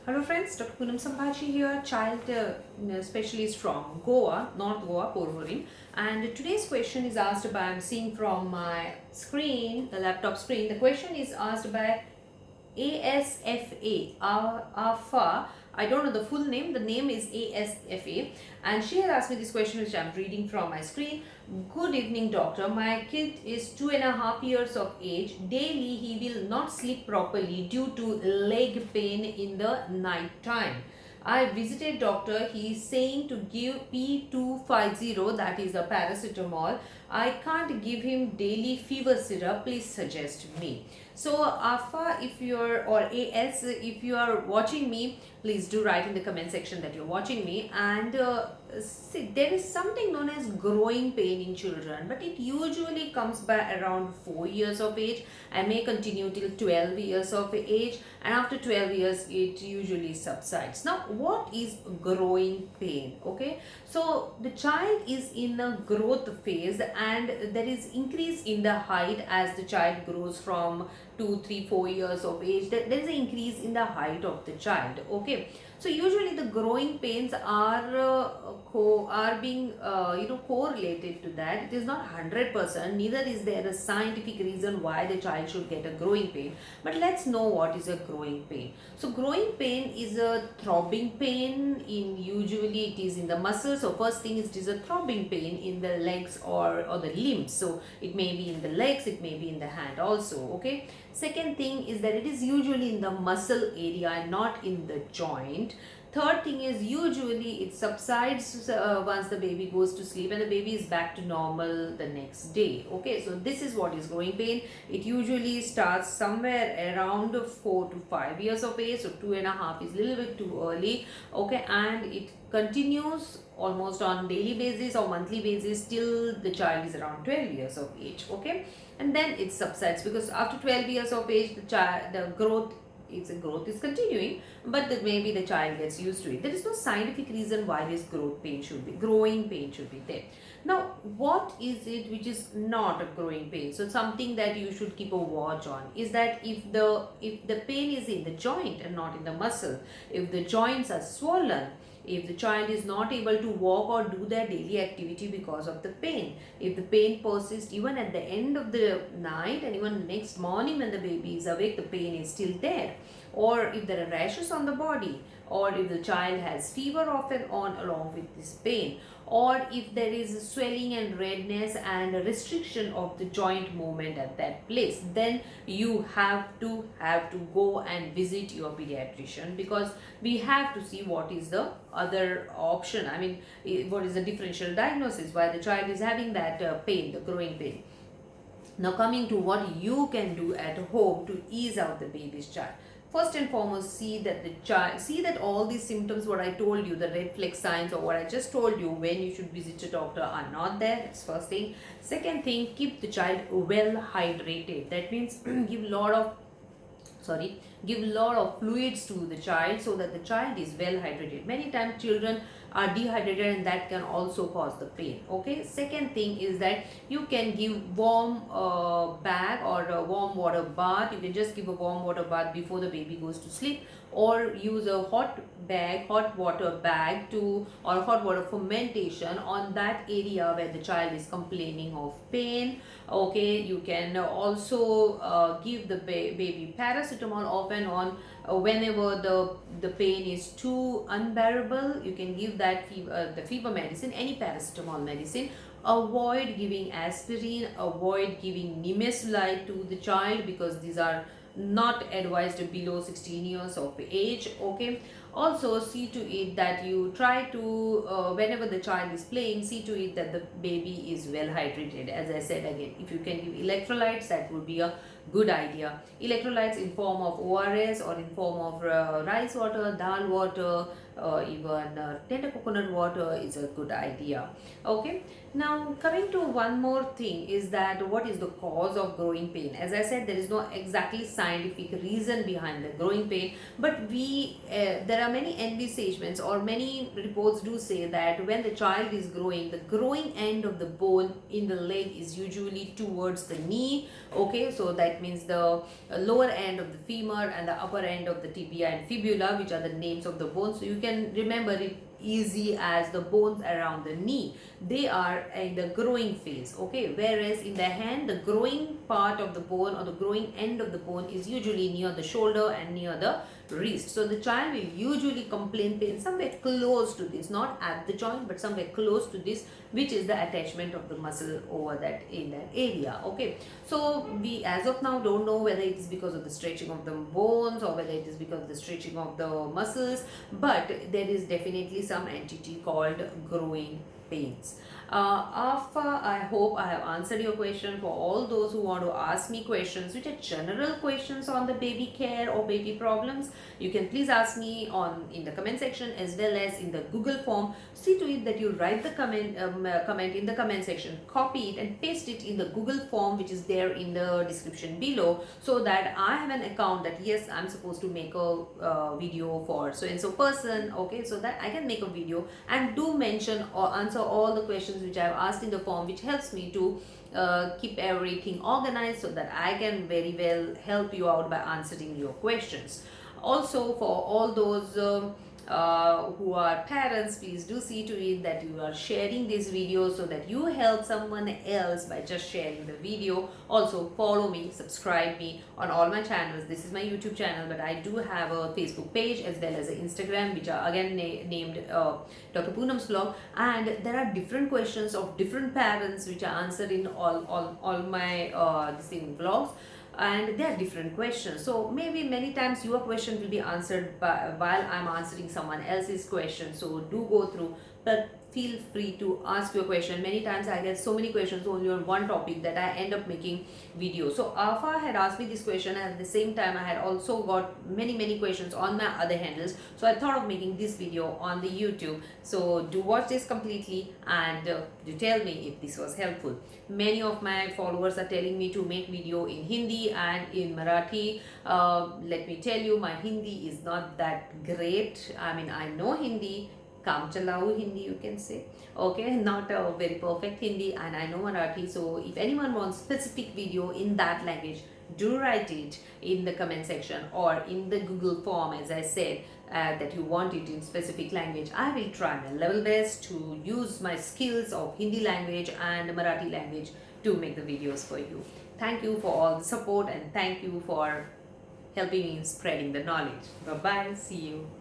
Hello friends, DrPoonamsvlog here, child specialist from Goa, North Goa, Porvorim. And today's question is asked by, I'm seeing from my screen, the laptop screen. The question is asked by ASFA, Afa. I don't know the full name. The name is ASFA, and she has asked me this question, which I'm reading from my screen. Good evening, doctor. My kid is 2.5 years of age. Daily, he will not sleep properly due to leg pain in the night time. I visited doctor. He is saying to give P250, that is a paracetamol. I can't give him daily fever syrup. Please suggest me. So Afa, if you're, or AS, if you are watching me, please do write in the comment section that you're watching me. And see, there is something known as growing pain in children, but it usually comes by around 4 years of age and may continue till 12 years of age, and after 12 years it usually subsides. Now, what is growing pain? Okay, so the child is in a growth phase and there is increase in the height as the child grows from 2, 3, 4 years of age. There is an increase in the height of the child. Okay, so usually the growing pains are being correlated to that. It is not 100%, neither is there a scientific reason why the child should get a growing pain, but let's know what is a growing pain. So growing pain is a throbbing pain in, usually it is in the muscles. So first thing is, it is a throbbing pain in the legs or the limbs. So it may be in the legs, it may be in the hand also. Okay, second thing is that it is usually in the muscle area and not in the joint. Third thing is, usually it subsides once the baby goes to sleep and the baby is back to normal the next day. Okay, so this is what is growing pain. It usually starts somewhere around 4 to 5 years of age. So 2.5 is a little bit too early. Okay, and it continues almost on daily basis or monthly basis till the child is around 12 years of age. Okay, and then it subsides, because after 12 years of age the growth is continuing, but maybe the child gets used to it. There is no scientific reason why this growing pain should be there. Now, what is it which is not a growing pain? So something that you should keep a watch on is that if the pain is in the joint and not in the muscle, if the joints are swollen, if the child is not able to walk or do their daily activity because of the pain, if the pain persists even at the end of the night and even next morning when the baby is awake, the pain is still there, or if there are rashes on the body, or if the child has fever off and on along with this pain, or if there is swelling and redness and a restriction of the joint movement at that place, then you have to go and visit your pediatrician, because we have to see what is the other option. I mean, what is the differential diagnosis why the child is having that pain, the growing pain. Now, coming to what you can do at home to ease out the baby's child. First and foremost, see that all these symptoms, what I told you, the red flag signs or what I just told you when you should visit a doctor, are not there. That's first thing. Second thing, keep the child well hydrated. That means give lot of fluids to the child so that the child is well hydrated. Many times children are dehydrated and that can also cause the pain. Okay, second thing is that you can give warm bag or a warm water bath. You can just give a warm water bath before the baby goes to sleep, or use a hot water bag to, or hot water fermentation on that area where the child is complaining of pain. Okay, you can also give the baby paracetamol off and on whenever the pain is too unbearable. You can give that the fever medicine, any paracetamol medicine. Avoid giving aspirin, avoid giving nimesulide to the child, because these are not advised below 16 years of age. Okay, also see to it that you try to whenever the child is playing, see to it that the baby is well hydrated. As I said again, if you can give electrolytes, that would be a good idea. Electrolytes in form of ORS or in form of rice water, dal water, even tender coconut water is a good idea. Okay, now coming to one more thing is that what is the cause of growing pain. As I said, there is no exactly scientific reason behind the growing pain, but there are many envisagements, or many reports do say that when the child is growing, the growing end of the bone in the leg is usually towards the knee. Okay, so that that means the lower end of the femur and the upper end of the tibia and fibula, which are the names of the bones. So you can remember it easy as the bones around the knee. They are in the growing phase, okay, whereas in the hand, the growing part of the bone or the growing end of the bone is usually near the shoulder and near the wrist. So the child will usually complain pain somewhere close to this, not at the joint but somewhere close to this, which is the attachment of the muscle over that in that area. Okay, so we as of now don't know whether it is because of the stretching of the bones or whether it is because of the stretching of the muscles, but there is definitely some entity called growing pains. Afa, I hope I have answered your question. For all those who want to ask me questions which are general questions on the baby care or baby problems, you can please ask me on in the comment section as well as in the Google form. See to it that you write the comment in the comment section, copy it and paste it in the Google form which is there in the description below, so that I have an account that yes, I'm supposed to make a video for so and so person, okay, so that I can make a video and do mention or answer all the questions which I have asked in the form, which helps me to keep everything organized so that I can very well help you out by answering your questions. Also, for all those who are parents, please do see to it that you are sharing this video so that you help someone else by just sharing the video. Also follow me, subscribe me on all my channels. This is my YouTube channel, but I do have a Facebook page as well as an Instagram, which are again named DrPoonamsvlog, and there are different questions of different parents which are answered in all my this thing vlogs, and there are different questions. So maybe many times your question will be answered while I'm answering someone else's question. So do go through, but feel free to ask your question. Many times I get so many questions only on one topic that I end up making videos. So Afa had asked me this question, and at the same time I had also got many questions on my other handles, so I thought of making this video on the YouTube. So do watch this completely and do tell me if this was helpful. Many of my followers are telling me to make video in Hindi and in Marathi. Let me tell you, my Hindi is not that great. I mean, I know Hindi, Kam Chalao Hindi you can say, okay, not a very perfect Hindi, and I know Marathi. So if anyone wants specific video in that language, do write it in the comment section or in the Google form, as I said, that you want it in specific language. I will try my level best to use my skills of Hindi language and Marathi language to make the videos for you. Thank you for all the support and thank you for helping me in spreading the knowledge. Bye bye, see you.